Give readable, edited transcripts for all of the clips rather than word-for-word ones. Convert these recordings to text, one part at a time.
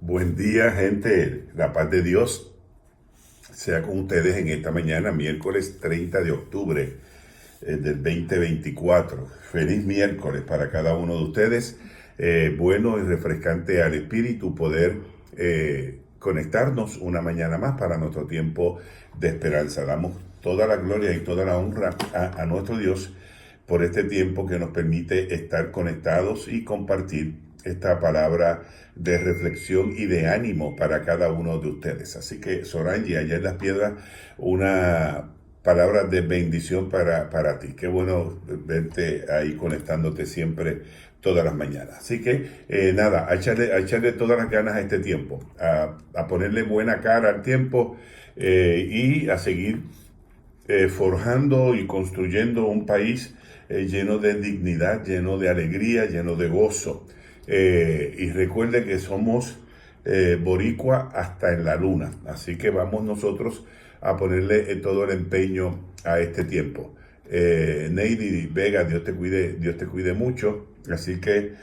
Buen día, gente. La paz de Dios sea con ustedes en esta mañana, miércoles 30 de octubre del 2024. Feliz miércoles para cada uno de ustedes. Bueno y refrescante al espíritu poder conectarnos una mañana más para nuestro tiempo de esperanza. Damos toda la gloria y toda la honra a nuestro Dios por este tiempo que nos permite estar conectados y compartir esta palabra de reflexión y de ánimo para cada uno de ustedes. Así que, Sorangi, allá en Las Piedras, una palabra de bendición para ti. Qué bueno verte ahí conectándote siempre todas las mañanas. Así que, nada, a echarle todas las ganas a este tiempo, a ponerle buena cara al tiempo y a seguir forjando y construyendo un país lleno de dignidad, lleno de alegría, lleno de gozo. Y recuerde que somos boricua hasta en la luna. Así que vamos nosotros a ponerle todo el empeño a este tiempo. Neidy Vega, Dios te cuide mucho. Así que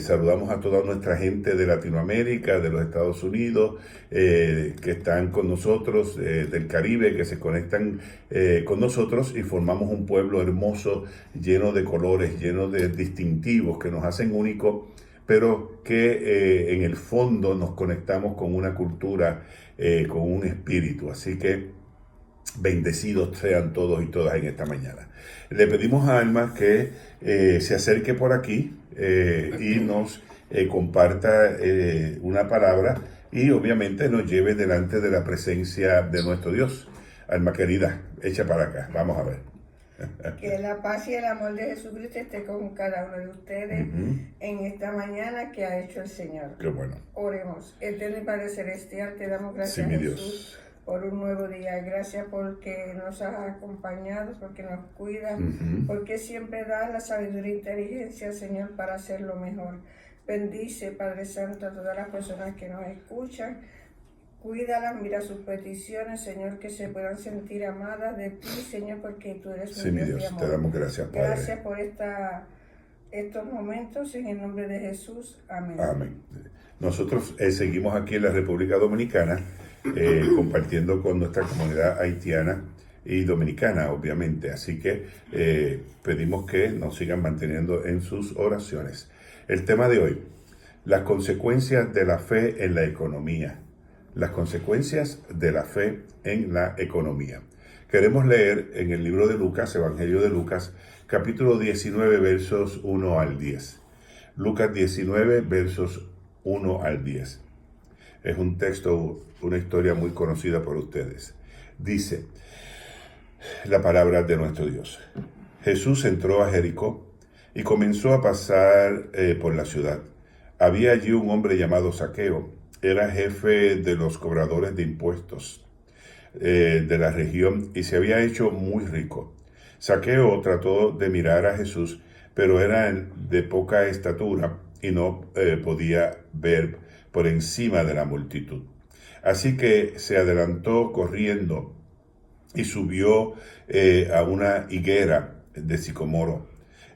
saludamos a toda nuestra gente de Latinoamérica, de los Estados Unidos, que están con nosotros, del Caribe, que se conectan con nosotros y formamos un pueblo hermoso, lleno de colores, lleno de distintivos que nos hacen únicos, pero que en el fondo nos conectamos con una cultura, con un espíritu. Así que bendecidos sean todos y todas en esta mañana. Le pedimos a Alma que se acerque por aquí y nos comparta una palabra y obviamente nos lleve delante de la presencia de nuestro Dios. Alma querida, echa para acá, vamos a ver. Que la paz y el amor de Jesucristo esté con cada uno de ustedes en esta mañana que ha hecho el Señor. Qué bueno. Oremos. Eterno y Padre Celestial, te damos Sí, gracias, mi Jesús, Dios, por un nuevo día. Gracias porque nos has acompañado, porque nos cuidas, porque siempre das la sabiduría e inteligencia, Señor, para hacerlo mejor. Bendice, Padre Santo, a todas las personas que nos escuchan. Cuídalas, mira sus peticiones, Señor, que se puedan sentir amadas de ti, Señor, porque tú eres sí, un mi Dios de Dios, amor. te damos gracias, Padre. Gracias por estos momentos, en el nombre de Jesús. Amén. Amén. Nosotros seguimos aquí en la República Dominicana, compartiendo con nuestra comunidad haitiana y dominicana, obviamente. Así que pedimos que nos sigan manteniendo en sus oraciones. El tema de hoy, las consecuencias de la fe en la economía. Las consecuencias de la fe en la economía. Queremos leer en el libro de Lucas, Evangelio de Lucas, capítulo 19, versos 1 al 10. Lucas 19, versos 1 al 10. Es un texto, una historia muy conocida por ustedes. Dice la palabra de nuestro Dios. Jesús entró a Jericó y comenzó a pasar por la ciudad. Había allí un hombre llamado Zaqueo. Era jefe de los cobradores de impuestos de la región y se había hecho muy rico. Zaqueo trató de mirar a Jesús, pero era de poca estatura y no podía ver por encima de la multitud. Así que se adelantó corriendo y subió a una higuera de sicomoro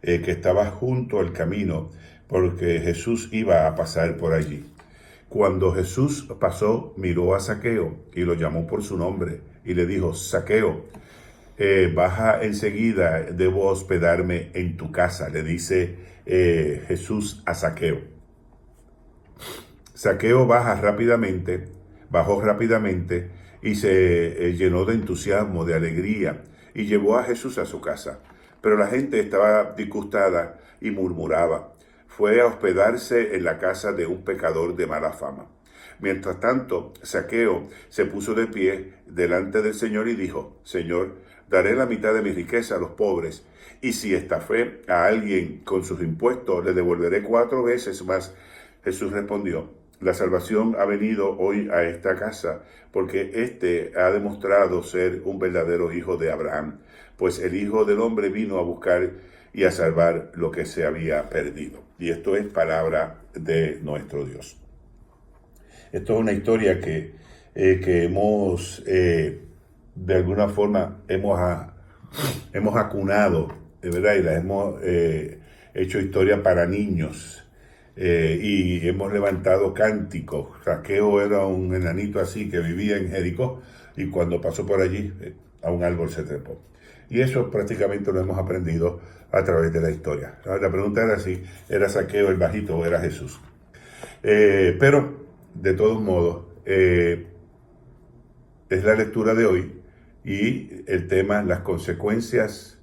que estaba junto al camino, porque Jesús iba a pasar por allí. Cuando Jesús pasó, miró a Zaqueo y lo llamó por su nombre y le dijo: Zaqueo, baja enseguida, debo hospedarme en tu casa, le dice Jesús a Zaqueo. Zaqueo bajó rápidamente y se llenó de entusiasmo, de alegría, y llevó a Jesús a su casa. Pero la gente estaba disgustada y murmuraba. Fue a hospedarse en la casa de un pecador de mala fama. Mientras tanto, Zaqueo se puso de pie delante del Señor y dijo: Señor, daré la mitad de mi riqueza a los pobres, y si estafé a alguien con sus impuestos, le devolveré 4 veces más. Jesús respondió: la salvación ha venido hoy a esta casa, porque éste ha demostrado ser un verdadero hijo de Abraham, pues el Hijo del Hombre vino a buscar y a salvar lo que se había perdido. Y esto es palabra de nuestro Dios. Esto es una historia que hemos, de alguna forma, hemos acunado, de verdad, y la hemos hecho historia para niños. y hemos levantado cánticos. Zaqueo era un enanito así que vivía en Jericó y cuando pasó por allí a un árbol se trepó. Y eso prácticamente lo hemos aprendido a través de la historia. La pregunta era si era Zaqueo el bajito o era Jesús. Pero de todos modos es la lectura de hoy y el tema las consecuencias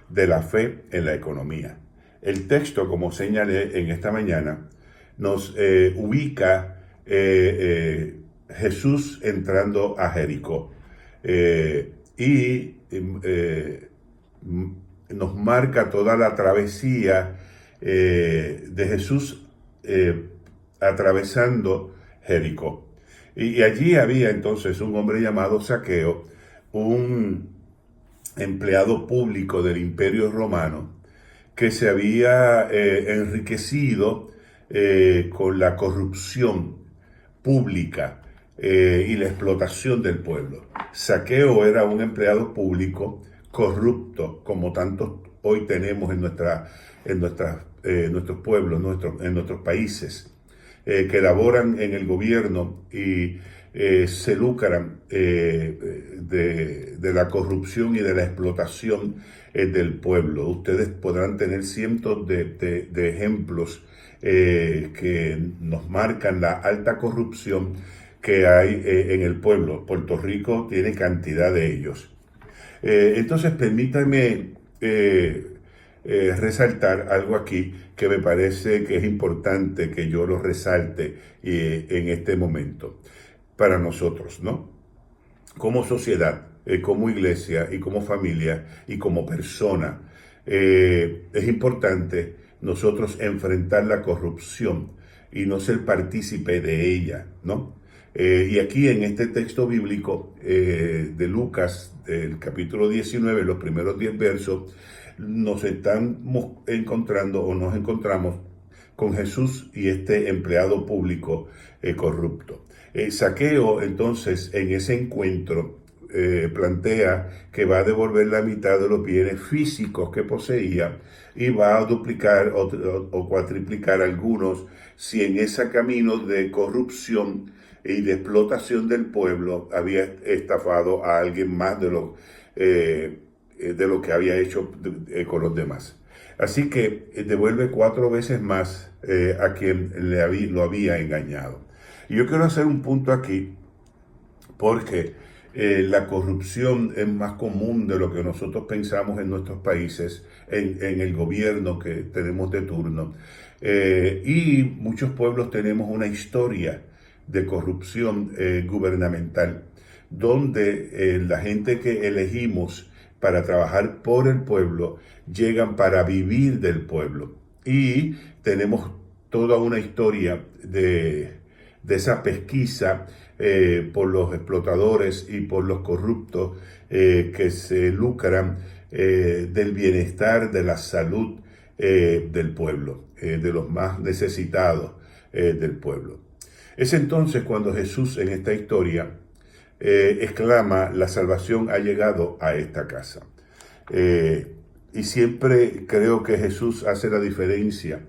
de la fe en la economía. El texto, como señalé en esta mañana, nos ubica Jesús entrando a Jericó y nos marca toda la travesía de Jesús atravesando Jericó. Y allí había entonces un hombre llamado Zaqueo, un empleado público del Imperio Romano, que se había enriquecido con la corrupción pública y la explotación del pueblo. Zaqueo era un empleado público corrupto, como tantos hoy tenemos en nuestros pueblos, en nuestros países, que laboran en el gobierno y se lucran de la corrupción y de la explotación del pueblo. Ustedes podrán tener cientos de ejemplos que nos marcan la alta corrupción que hay en el pueblo. Puerto Rico tiene cantidad de ellos. Entonces, permítanme resaltar algo aquí que me parece que es importante que yo lo resalte en este momento para nosotros, ¿no? Como sociedad, como iglesia y como familia y como persona, es importante nosotros enfrentar la corrupción y no ser partícipe de ella, ¿no? Y aquí en este texto bíblico de Lucas, del capítulo 19, los primeros 10 versos, nos encontramos con Jesús y este empleado público corrupto. Zaqueo, entonces, en ese encuentro, plantea que va a devolver la mitad de los bienes físicos que poseía y va a duplicar o cuatriplicar algunos si en ese camino de corrupción y de explotación del pueblo había estafado a alguien más de lo que había hecho con los demás. Así que devuelve 4 veces más a quien lo había engañado. Y yo quiero hacer un punto aquí, porque la corrupción es más común de lo que nosotros pensamos en nuestros países, en el gobierno que tenemos de turno. Y muchos pueblos tenemos una historia de corrupción gubernamental, donde la gente que elegimos para trabajar por el pueblo llegan para vivir del pueblo. Y tenemos toda una historia de esa pesquisa por los explotadores y por los corruptos que se lucran del bienestar, de la salud del pueblo, de los más necesitados del pueblo. Es entonces cuando Jesús en esta historia exclama: la salvación ha llegado a esta casa. Y siempre creo que Jesús hace la diferencia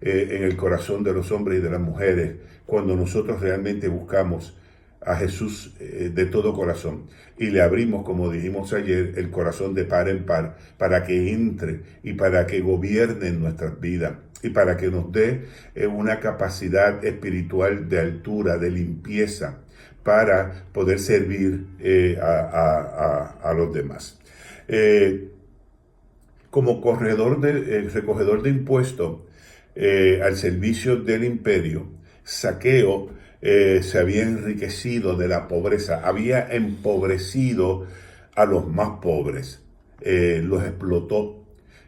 en el corazón de los hombres y de las mujeres cuando nosotros realmente buscamos a Jesús de todo corazón y le abrimos, como dijimos ayer, el corazón de par en par para que entre y para que gobierne en nuestras vidas y para que nos dé una capacidad espiritual de altura, de limpieza, para poder servir a los demás. Como recogedor de impuestos al servicio del imperio, Zaqueo se había enriquecido de la pobreza, había empobrecido a los más pobres, los explotó,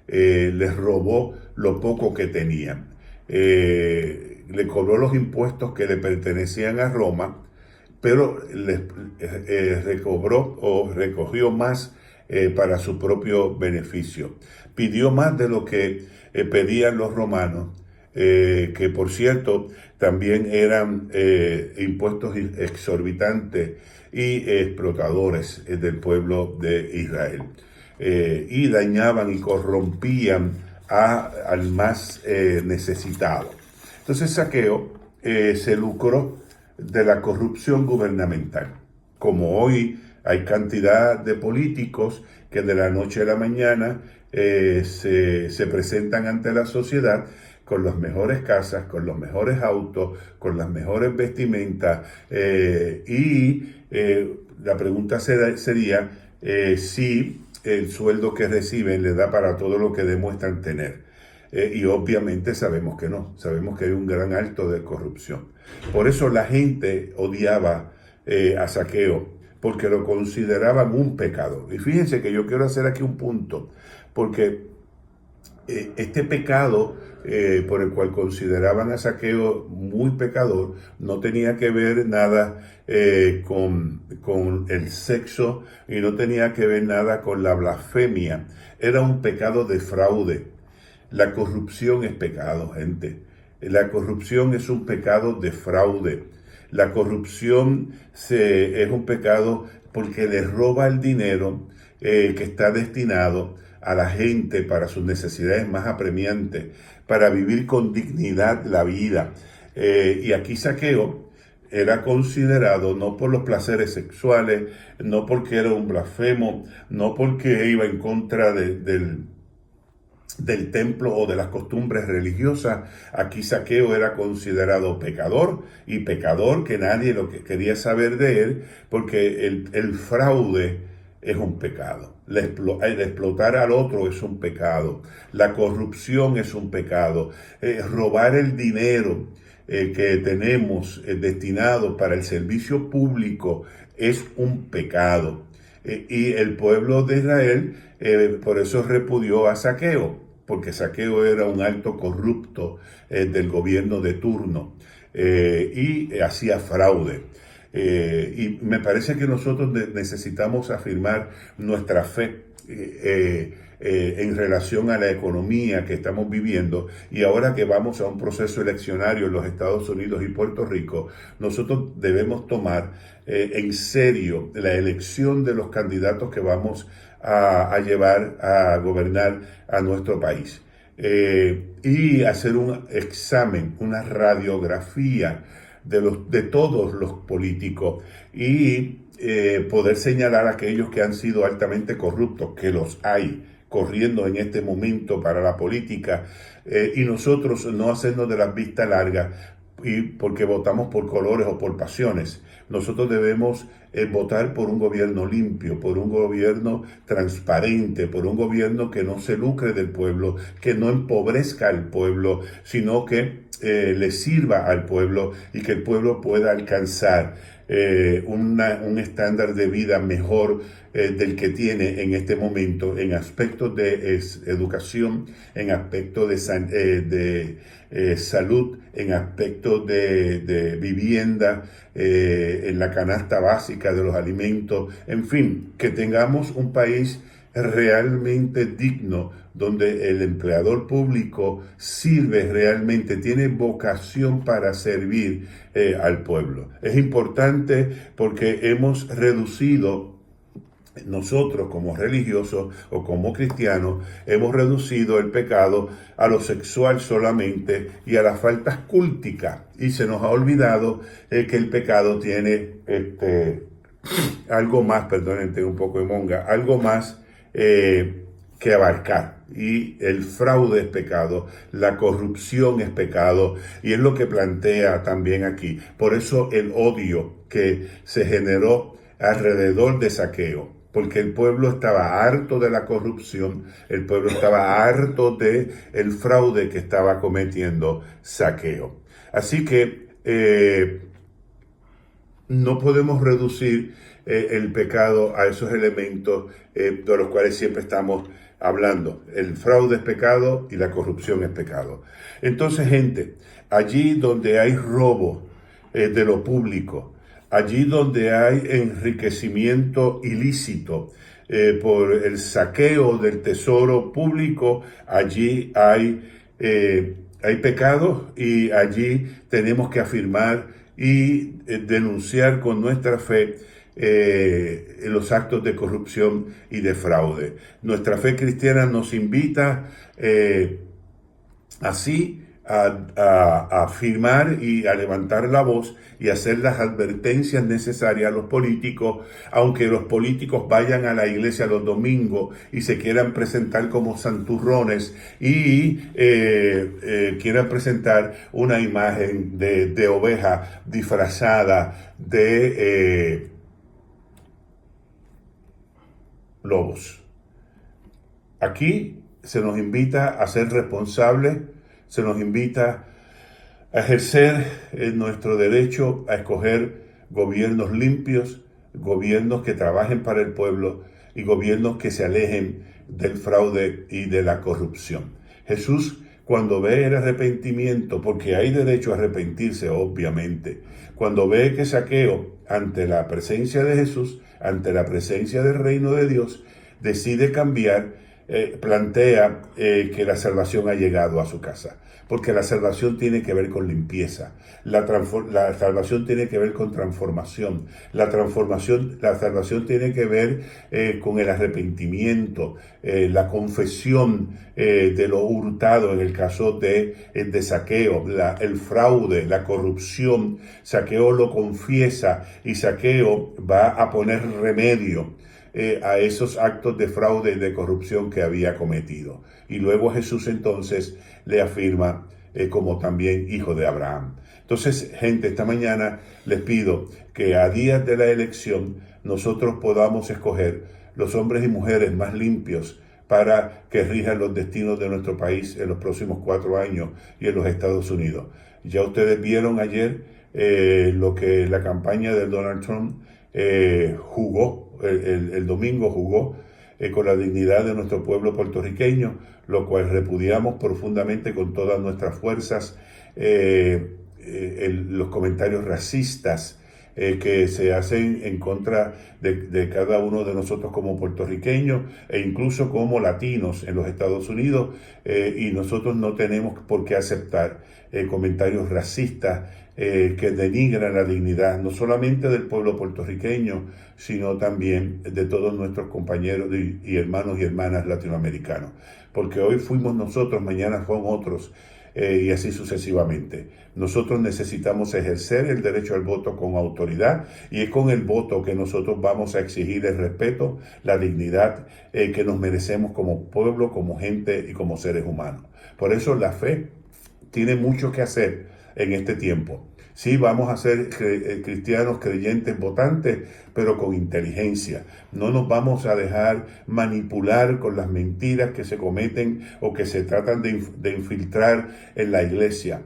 les robó lo poco que tenían, le cobró los impuestos que le pertenecían a Roma, pero recogió más para su propio beneficio. Pidió más de lo que pedían los romanos, que por cierto también eran impuestos exorbitantes y explotadores del pueblo de Israel. Y dañaban y corrompían al más necesitado. Entonces Zaqueo se lucró de la corrupción gubernamental. Como hoy hay cantidad de políticos que de la noche a la mañana se presentan ante la sociedad con las mejores casas, con los mejores autos, con las mejores vestimentas, la pregunta sería si el sueldo que reciben le da para todo lo que demuestran tener. Y obviamente sabemos que no, sabemos que hay un gran alto de corrupción. Por eso la gente odiaba a Zaqueo, porque lo consideraban un pecador. Y fíjense que yo quiero hacer aquí un punto, porque este pecado por el cual consideraban a Zaqueo muy pecador no tenía que ver nada con el sexo y no tenía que ver nada con la blasfemia. Era un pecado de fraude. La corrupción es pecado, gente. La corrupción es un pecado de fraude. La corrupción es un pecado porque le roba el dinero que está destinado a la gente para sus necesidades más apremiantes, para vivir con dignidad la vida. Y aquí Zaqueo era considerado no por los placeres sexuales, no porque era un blasfemo, no porque iba en contra del templo o de las costumbres religiosas. Aquí Zaqueo era considerado pecador, y pecador que nadie quería saber de él, porque el fraude es un pecado. El explotar al otro es un pecado. La corrupción es un pecado. Robar el dinero que tenemos destinado para el servicio público es un pecado. Y el pueblo de Israel por eso repudió a Zaqueo, porque Zaqueo era un alto corrupto del gobierno de turno y hacía fraude. Y me parece que nosotros necesitamos afirmar nuestra fe en relación a la economía que estamos viviendo, y ahora que vamos a un proceso eleccionario en los Estados Unidos y Puerto Rico, nosotros debemos tomar en serio la elección de los candidatos que vamos a llevar a gobernar a nuestro país. Y hacer un examen, una radiografía de todos los políticos, y poder señalar a aquellos que han sido altamente corruptos, que los hay corriendo en este momento para la política, y nosotros no hacernos de las vistas largas y porque votamos por colores o por pasiones. Nosotros debemos votar por un gobierno limpio, por un gobierno transparente, por un gobierno que no se lucre del pueblo, que no empobrezca al pueblo, sino que le sirva al pueblo y que el pueblo pueda alcanzar un estándar de vida mejor del que tiene en este momento, en aspectos de educación, en aspectos de salud, en aspectos de vivienda, en la canasta básica de los alimentos, en fin, que tengamos un país realmente digno, donde el empleador público sirve realmente, tiene vocación para servir al pueblo. Es importante porque hemos reducido, nosotros como religiosos o como cristianos, hemos reducido el pecado a lo sexual solamente y a las faltas culticas, y se nos ha olvidado que el pecado tiene algo más, perdonen, tengo un poco de monga, algo más que abarcar. Y el fraude es pecado, la corrupción es pecado, y es lo que plantea también aquí. Por eso el odio que se generó alrededor de Zaqueo, porque el pueblo estaba harto de la corrupción, el pueblo estaba harto de el fraude que estaba cometiendo Zaqueo. Así que no podemos reducir el pecado a esos elementos de los cuales siempre estamos hablando. El fraude es pecado y la corrupción es pecado. Entonces, gente, allí donde hay robo de lo público, allí donde hay enriquecimiento ilícito por el saqueo del tesoro público, allí hay pecado, y allí tenemos que afirmar y denunciar con nuestra fe los actos de corrupción y de fraude. Nuestra fe cristiana nos invita así a afirmar y a levantar la voz y hacer las advertencias necesarias a los políticos, aunque los políticos vayan a la iglesia los domingos y se quieran presentar como santurrones y quieran presentar una imagen de oveja disfrazada de lobos. Aquí se nos invita a ser responsables, se nos invita a ejercer nuestro derecho a escoger gobiernos limpios, gobiernos que trabajen para el pueblo y gobiernos que se alejen del fraude y de la corrupción. Jesús, cuando ve el arrepentimiento, porque hay derecho a arrepentirse, obviamente, cuando ve que Zaqueo, ante la presencia de Jesús, ante la presencia del reino de Dios, decide cambiar, plantea que la salvación ha llegado a su casa, porque la salvación tiene que ver con limpieza, la salvación tiene que ver con transformación, la salvación tiene que ver con el arrepentimiento, la confesión de lo hurtado en el caso de Zaqueo, el fraude, la corrupción. Zaqueo lo confiesa y Zaqueo va a poner remedio a esos actos de fraude y de corrupción que había cometido. Y luego Jesús entonces le afirma como también hijo de Abraham. Entonces, gente, esta mañana les pido que a días de la elección nosotros podamos escoger los hombres y mujeres más limpios para que rijan los destinos de nuestro país en los próximos 4 años y en los Estados Unidos. Ya ustedes vieron ayer lo que la campaña de Donald Trump jugó. El domingo jugó con la dignidad de nuestro pueblo puertorriqueño, lo cual repudiamos profundamente con todas nuestras fuerzas. Los comentarios racistas que se hacen en contra de cada uno de nosotros como puertorriqueños e incluso como latinos en los Estados Unidos, y nosotros no tenemos por qué aceptar comentarios racistas que denigran la dignidad no solamente del pueblo puertorriqueño, sino también de todos nuestros compañeros y hermanos y hermanas latinoamericanos. Porque hoy fuimos nosotros, mañana son otros, y así sucesivamente. Nosotros necesitamos ejercer el derecho al voto con autoridad, y es con el voto que nosotros vamos a exigir el respeto, la dignidad que nos merecemos como pueblo, como gente y como seres humanos. Por eso la fe tiene mucho que hacer en este tiempo. Sí, vamos a ser cristianos creyentes votantes, pero con inteligencia. No nos vamos a dejar manipular con las mentiras que se cometen o que se tratan de infiltrar en la iglesia.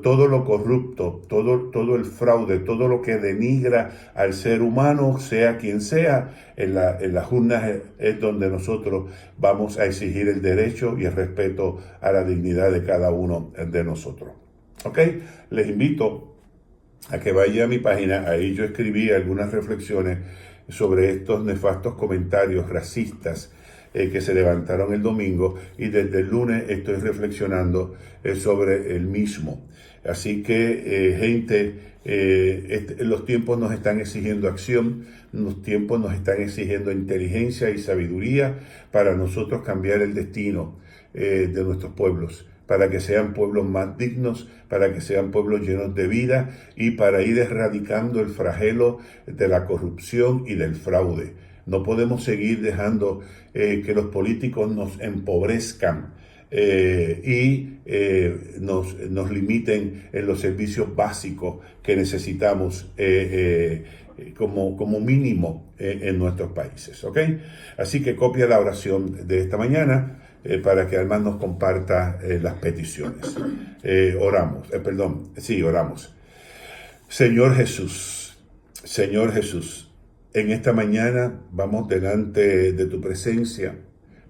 Todo lo corrupto, todo el fraude, todo lo que denigra al ser humano, sea quien sea, en las urnas es donde nosotros vamos a exigir el derecho y el respeto a la dignidad de cada uno de nosotros. ¿Ok? Les invito a que vaya a mi página. Ahí yo escribí algunas reflexiones sobre estos nefastos comentarios racistas que se levantaron el domingo, y desde el lunes estoy reflexionando sobre el mismo. Así que, gente, los tiempos nos están exigiendo acción, los tiempos nos están exigiendo inteligencia y sabiduría para nosotros cambiar el destino de nuestros pueblos, para que sean pueblos más dignos, para que sean pueblos llenos de vida y para ir erradicando el flagelo de la corrupción y del fraude. No podemos seguir dejando que los políticos nos empobrezcan y nos limiten en los servicios básicos que necesitamos como mínimo en nuestros países. ¿Ok? Así que copia la oración de esta mañana para que además nos comparta las peticiones. Oramos. Señor Jesús, en esta mañana vamos delante de tu presencia,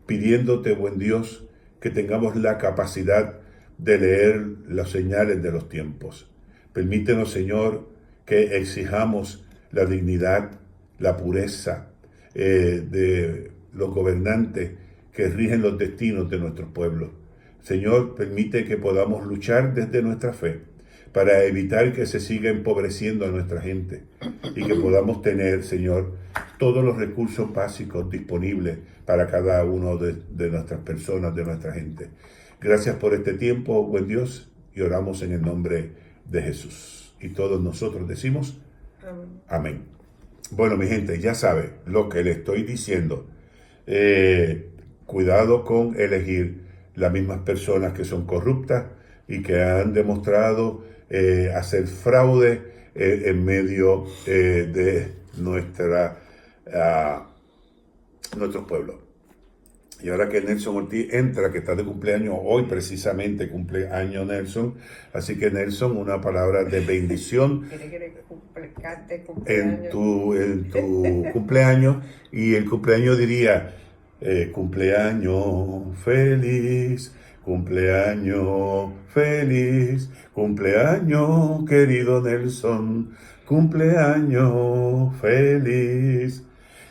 pidiéndote, buen Dios, que tengamos la capacidad de leer las señales de los tiempos. Permítenos, Señor, que exijamos la dignidad, la pureza de los gobernantes que rigen los destinos de nuestros pueblos. Señor, permite que podamos luchar desde nuestra fe para evitar que se siga empobreciendo a nuestra gente y que podamos tener, Señor, todos los recursos básicos disponibles para cada uno de nuestras personas, de nuestra gente. Gracias por este tiempo, buen Dios, y oramos en el nombre de Jesús. Y todos nosotros decimos amén. Bueno, mi gente, ya sabe lo que le estoy diciendo. Cuidado con elegir las mismas personas que son corruptas y que han demostrado hacer fraude en medio de nuestro pueblo. Y ahora que Nelson Ortiz entra, que está de cumpleaños, hoy precisamente cumpleaños Nelson, así que Nelson, una palabra de bendición en tu cumpleaños, y el cumpleaños diría, cumpleaños feliz, cumpleaños feliz, cumpleaños querido Nelson, cumpleaños feliz.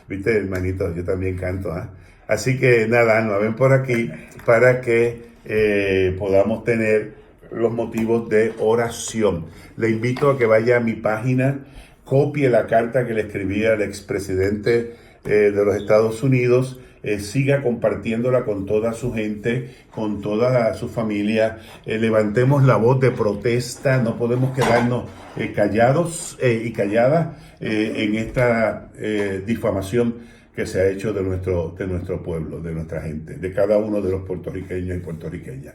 Viste, hermanito, yo también canto, ¿eh? Así que nada, nos ven por aquí para que podamos tener los motivos de oración. Le invito a que vaya a mi página, copie la carta que le escribí al expresidente de los Estados Unidos, siga compartiéndola con toda su gente, con toda su familia. Levantemos la voz de protesta, no podemos quedarnos callados y calladas en esta difamación que se ha hecho de nuestro pueblo, de nuestra gente, de cada uno de los puertorriqueños y puertorriqueñas.